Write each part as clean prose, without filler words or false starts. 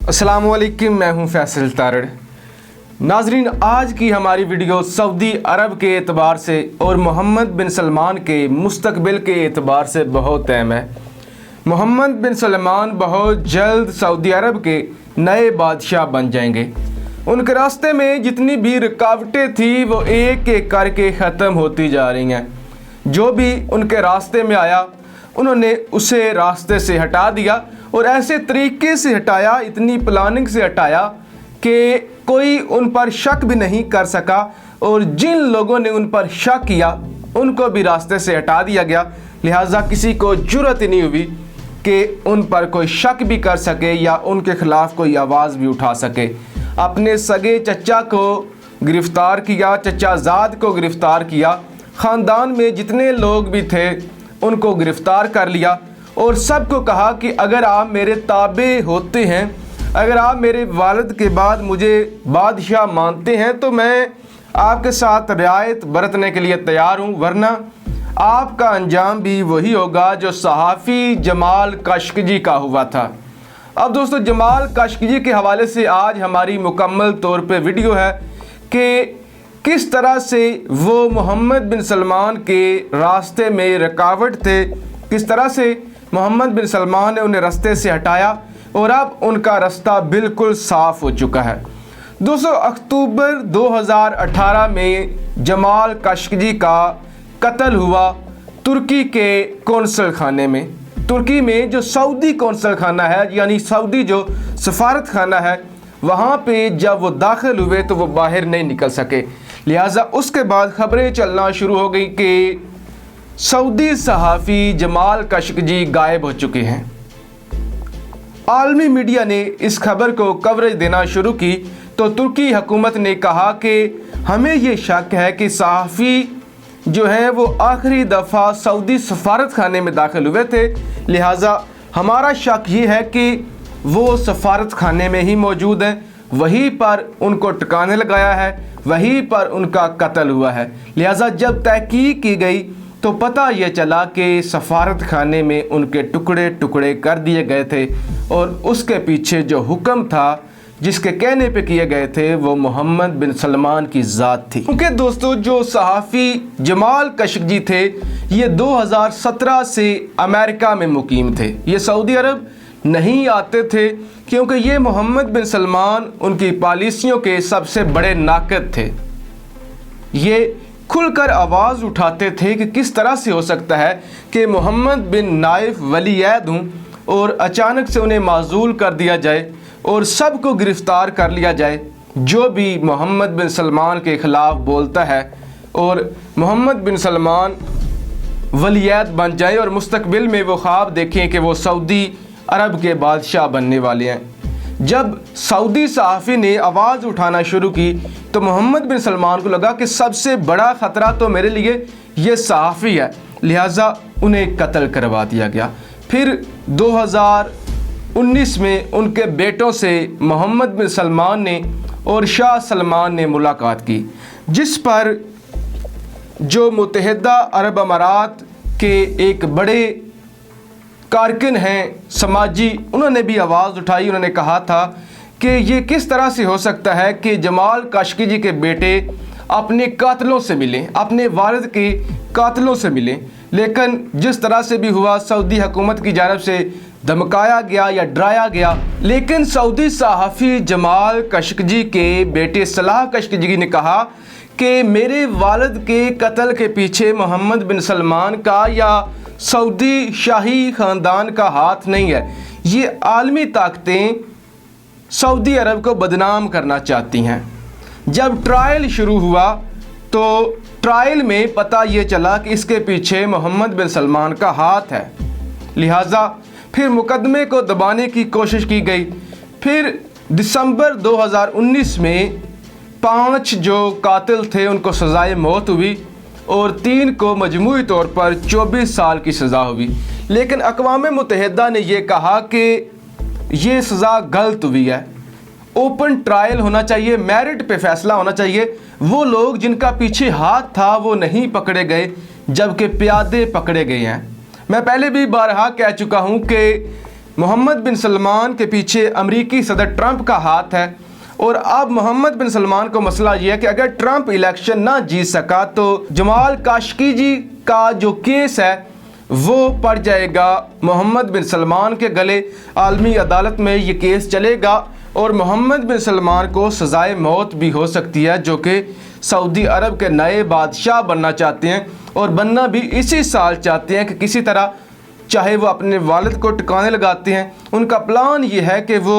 अस्सलामुअलैकुम, मैं हूं फैसल तारड़। नाजरीन, आज की हमारी वीडियो सऊदी अरब के एतबार से और मोहम्मद बिन सलमान के मुस्तकबिल के एतबार से बहुत अहम है। मोहम्मद बिन सलमान बहुत जल्द सऊदी अरब के नए बादशाह बन जाएंगे। उनके रास्ते में जितनी भी रुकावटें थी वो एक एक करके ख़त्म होती जा रही हैं। जो भी उनके रास्ते में आया उन्होंने उसे रास्ते से हटा दिया और ऐसे तरीके से हटाया, इतनी प्लानिंग से हटाया कि कोई उन पर शक भी नहीं कर सका और जिन लोगों ने उन पर शक किया उनको भी रास्ते से हटा दिया गया। लिहाजा किसी को जुर्रत ही नहीं हुई कि उन पर कोई शक भी कर सके या उनके ख़िलाफ़ कोई आवाज़ भी उठा सके। अपने सगे चचा को गिरफ़्तार किया, चचाज़ाद को गिरफ़्तार किया, ख़ानदान में जितने लोग भी थे उनको गिरफ़्तार कर लिया और सबको कहा कि अगर आप मेरे ताबे होते हैं, अगर आप मेरे वालिद के बाद मुझे बादशाह मानते हैं तो मैं आपके साथ रियायत बरतने के लिए तैयार हूँ, वरना आपका अंजाम भी वही होगा जो सहाफ़ी जमाल कशकजी का हुआ था। अब दोस्तों, जमाल कशकजी के हवाले से आज हमारी मुकम्मल तौर पे वीडियो है कि किस तरह से वो मोहम्मद बिन सलमान के रास्ते में रुकावट थे, किस तरह से मोहम्मद बिन सलमान ने उन्हें रास्ते से हटाया और अब उनका रास्ता बिल्कुल साफ़ हो चुका है। दोस्तों, अक्टूबर 2018 में जमाल कशकजी का कत्ल हुआ तुर्की के कौंसल खाने में। तुर्की में जो सऊदी कौंसल खाना है, यानी सऊदी जो सफारत खाना है, वहाँ पे जब वो दाखिल हुए तो वो बाहर नहीं निकल सके। लिहाजा उसके बाद ख़बरें चलना शुरू हो गई कि सऊदी सहाफ़ी जमाल कशकजी गायब हो चुके हैं। आलमी मीडिया ने इस खबर को कवरेज देना शुरू की तो तुर्की हुकूमत ने कहा कि हमें ये शक है कि सहाफ़ी जो हैं वो आखिरी दफ़ा सऊदी सफारत खाने में दाखिल हुए थे। लिहाजा हमारा शक ये है कि वो सफारत खाने में ही मौजूद हैं, वहीं पर उनको ठिकाने लगाया है, वहीं पर उनका कत्ल हुआ है। लिहाजा जब तहकीक की गई तो पता ये चला कि सफारत खाने में उनके टुकड़े टुकड़े कर दिए गए थे और उसके पीछे जो हुक्म था, जिसके कहने पे किए गए थे, वो मोहम्मद बिन सलमान की ज़ात थी। क्योंकि दोस्तों, जो सहाफ़ी जमाल कशकजी थे ये 2017 से अमेरिका में मुकीम थे। ये सऊदी अरब नहीं आते थे क्योंकि ये मोहम्मद बिन सलमान उनकी पॉलिसियों के सबसे बड़े नाक़द थे। ये खुलकर आवाज़ उठाते थे कि किस तरह से हो सकता है कि मोहम्मद बिन नाइफ वलीअहद हूँ और अचानक से उन्हें माज़ूल कर दिया जाए और सबको गिरफ़्तार कर लिया जाए जो भी मोहम्मद बिन सलमान के ख़िलाफ़ बोलता है, और मोहम्मद बिन सलमान वलीअहद बन जाए और मुस्तकबिल में वो ख्वाब देखें कि वो सऊदी अरब के बादशाह बनने वाले हैं। जब सऊदी सहाफ़ी ने आवाज़ उठाना शुरू की तो मोहम्मद बिन सलमान को लगा कि सबसे बड़ा ख़तरा तो मेरे लिए ये सहाफ़ी है, लिहाजा उन्हें कत्ल करवा दिया गया। फिर 2019 में उनके बेटों से मोहम्मद बिन सलमान ने और शाह सलमान ने मुलाकात की, जिस पर जो मुत्तहिदा अरब अमारात के एक बड़े कारकुन हैं समाजी, उन्होंने भी आवाज़ उठाई। उन्होंने कहा था कि ये किस तरह से हो सकता है कि जमाल कशकजी के बेटे अपने कातलों से मिलें, अपने वालिद के कातलों से मिलें, लेकिन जिस तरह से भी हुआ सऊदी हुकूमत की जानिब से धमकाया गया या डराया गया। लेकिन सऊदी सहाफ़ी जमाल कशकजी के बेटे सलाह कशकजी ने कहा कि मेरे वालिद के कत्ल के पीछे मोहम्मद बिन सलमान का या सऊदी शाही ख़ानदान का हाथ नहीं है। ये आलमी ताकतें सऊदी अरब को बदनाम करना चाहती हैं। जब ट्रायल शुरू हुआ तो ट्रायल में पता ये चला कि इसके पीछे मोहम्मद बिन सलमान का हाथ है। लिहाजा फिर मुकदमे को दबाने की कोशिश की गई। फिर दिसंबर 2019 में 5 जो कातिल थे उनको सज़ाए मौत हुई और 3 को मजमूई तौर पर 24 साल की सज़ा हुई। लेकिन अक़वाम मुत्तहिदा ने यह कहा कि ये सज़ा गलत हुई है, ओपन ट्रायल होना चाहिए, मेरिट पे फ़ैसला होना चाहिए। वो लोग जिनका पीछे हाथ था वो नहीं पकड़े गए, जबकि प्यादे पकड़े गए हैं। मैं पहले भी बारहा कह चुका हूँ कि मोहम्मद बिन सलमान के पीछे अमेरिकी सदर ट्रंप का हाथ है। और अब मोहम्मद बिन सलमान को मसला ये है कि अगर ट्रंप इलेक्शन ना जीत सका तो जमाल काशकी जी का जो केस है वो पड़ जाएगा मोहम्मद बिन सलमान के गले। आलमी अदालत में ये केस चलेगा और मोहम्मद बिन सलमान को सज़ाए मौत भी हो सकती है, जो कि सऊदी अरब के नए बादशाह बनना चाहते हैं और बनना भी इसी साल चाहते हैं कि किसी तरह चाहे वो अपने वालिद को टिकाने लगाते हैं। उनका प्लान ये है कि वो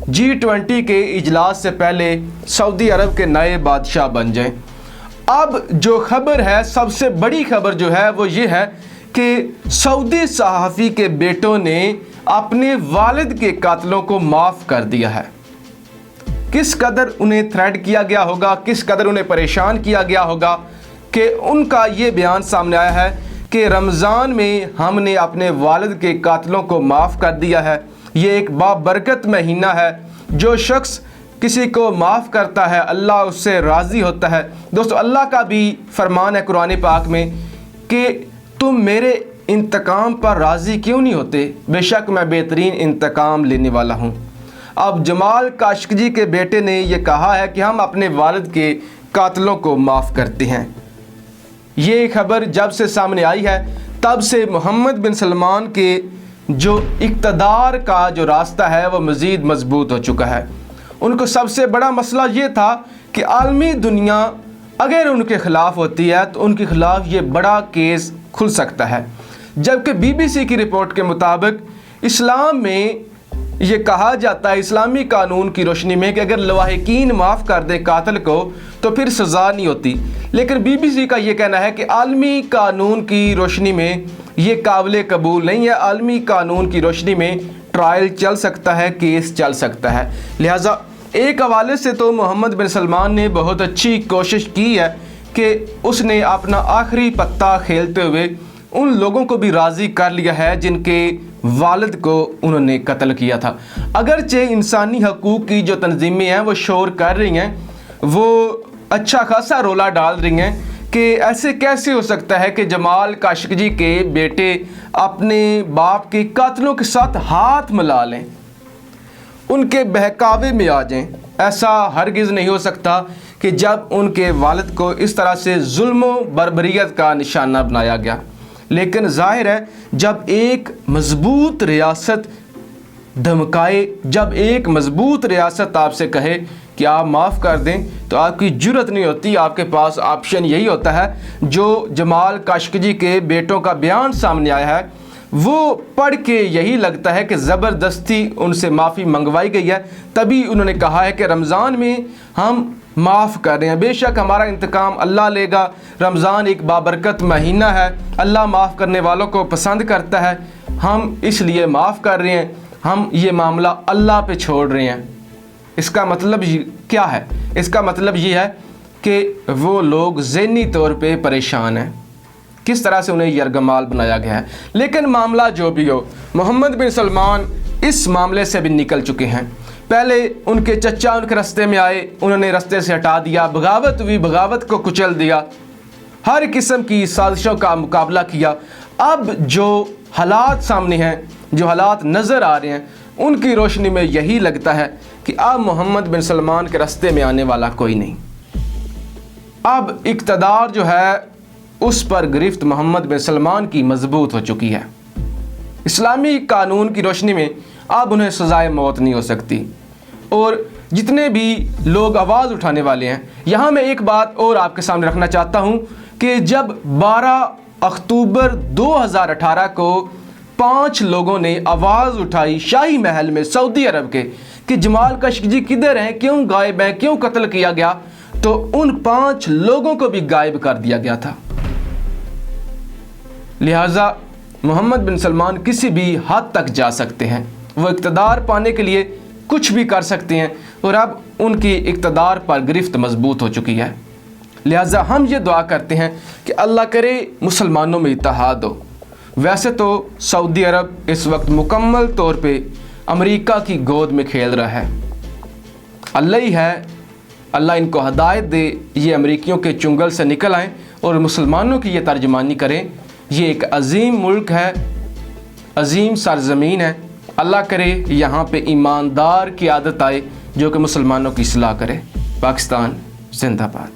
G20 के इजलास से पहले सऊदी अरब के नए बादशाह बन जाएं। अब जो खबर है, सबसे बड़ी खबर जो है वो ये है कि सऊदी सहाफ़ी के बेटों ने अपने वालिद के कातलों को माफ़ कर दिया है। किस कदर उन्हें थ्रेट किया गया होगा, किस कदर उन्हें परेशान किया गया होगा कि उनका ये बयान सामने आया है कि रमज़ान में हमने अपने वालिद के कातलों को माफ़ कर दिया है। ये एक बाबरकत महीना है। जो शख्स किसी को माफ़ करता है अल्लाह उससे राज़ी होता है। दोस्तों, अल्लाह का भी फरमान है कुरान पाक में कि तुम मेरे इंतकाम पर राज़ी क्यों नहीं होते, बेशक मैं बेहतरीन इंतकाम लेने वाला हूँ। अब जमाल काशकी के बेटे ने यह कहा है कि हम अपने वालिद के कातलों को माफ़ करते हैं। ये खबर जब से सामने आई है तब से मोहम्मद बिन सलमान के जो इक़्तिदार का जो रास्ता है वो मज़ीद मजबूत हो चुका है। उनको सबसे बड़ा मसला ये था कि आलमी दुनिया अगर उनके ख़िलाफ़ होती है तो उनके ख़िलाफ़ ये बड़ा केस खुल सकता है। जबकि BBC की रिपोर्ट के मुताबिक इस्लाम में ये कहा जाता है, इस्लामी कानून की रोशनी में, कि अगर लवाहिकीन माफ़ कर दे कातिल को तो फिर सज़ा नहीं होती। लेकिन BBC का ये कहना है कि आलमी कानून की रोशनी में ये काबिल कबूल नहीं है। आलमी कानून की रोशनी में ट्रायल चल सकता है, केस चल सकता है। लिहाजा एक हवाले से तो मोहम्मद बिन सलमान ने बहुत अच्छी कोशिश की है कि उसने अपना आखिरी पत्ता खेलते हुए उन लोगों को भी राज़ी कर लिया है जिनके वालिद को उन्होंने कत्ल किया था। अगरचे इंसानी हकूक़ की जो तंजीमें हैं वो शोर कर रही हैं, वो अच्छा खासा रोला डाल रही हैं कि ऐसे कैसे हो सकता है कि जमाल काशकी के बेटे अपने बाप के कातलों के साथ हाथ मिला लें, उनके बहकावे में आ जाएं। ऐसा हरगिज़ नहीं हो सकता कि जब उनके वालिद को इस तरह से जुल्म बर्बरियत का निशाना बनाया गया। लेकिन ज़ाहिर है जब एक मज़बूत रियासत धमकाए, जब एक मज़बूत रियासत आपसे कहे कि आप माफ़ कर दें तो आपकी जुर्रत नहीं होती। आपके पास ऑप्शन यही होता है जो जमाल काशकी के बेटों का बयान सामने आया है वो पढ़ के यही लगता है कि ज़बरदस्ती उनसे माफ़ी मंगवाई गई है। तभी उन्होंने कहा है कि रमज़ान में हम माफ़ कर रहे हैं, बेशक हमारा इंतकाम अल्लाह लेगा। रमज़ान एक बाबरकत महीना है, अल्लाह माफ़ करने वालों को पसंद करता है, हम इसलिए माफ़ कर रहे हैं, हम ये मामला अल्लाह पे छोड़ रहे हैं। इसका मतलब क्या है? इसका मतलब ये है कि वो लोग ज़हनी तौर पे परेशान हैं, किस तरह से उन्हें यरगमाल बनाया गया है। लेकिन मामला जो भी हो, मोहम्मद बिन सलमान इस मामले से भी निकल चुके हैं। पहले उनके चचा उनके रास्ते में आए, उन्होंने रास्ते से हटा दिया, बगावत हुई, बगावत को कुचल दिया, हर किस्म की साजिशों का मुकाबला किया। अब जो हालात सामने हैं, जो हालात नज़र आ रहे हैं, उनकी रोशनी में यही लगता है कि अब मोहम्मद बिन सलमान के रास्ते में आने वाला कोई नहीं। अब इक़्तिदार जो है उस पर गिरफ्त मोहम्मद बिन सलमान की मजबूत हो चुकी है। इस्लामी कानून की रोशनी में अब उन्हें सज़ाए मौत नहीं हो सकती। और जितने भी लोग आवाज़ उठाने वाले हैं, यहाँ मैं एक बात और आपके सामने रखना चाहता हूँ कि जब 12 अक्टूबर 2018 को 5 लोगों ने आवाज़ उठाई शाही महल में सऊदी अरब के कि जमाल काशकी किधर हैं, क्यों गायब हैं, क्यों कत्ल किया गया, तो उन 5 लोगों को भी गायब कर दिया गया था। लिहाजा मोहम्मद बिन सलमान किसी भी हद तक जा सकते हैं, वो इक़्तिदार पाने के लिए कुछ भी कर सकते हैं और अब उनकी इक़्तिदार पर गिरफ्त मजबूत हो चुकी है। लिहाजा हम ये दुआ करते हैं कि अल्लाह करे मुसलमानों में इत्तेहाद हो। वैसे तो सऊदी अरब इस वक्त मुकम्मल तौर पे अमेरिका की गोद में खेल रहा है। अल्लाह ही है, अल्लाह इनको हदायत दे, ये अमेरिकियों के चुंगल से निकल आएँ और मुसलमानों की ये तर्जमानी करें। ये एक अजीम मुल्क है, अजीम सरज़मीन है, अल्लाह करे यहाँ पे ईमानदार की आदत आए जो कि मुसलमानों की इस्लाह करे। पाकिस्तान जिंदाबाद।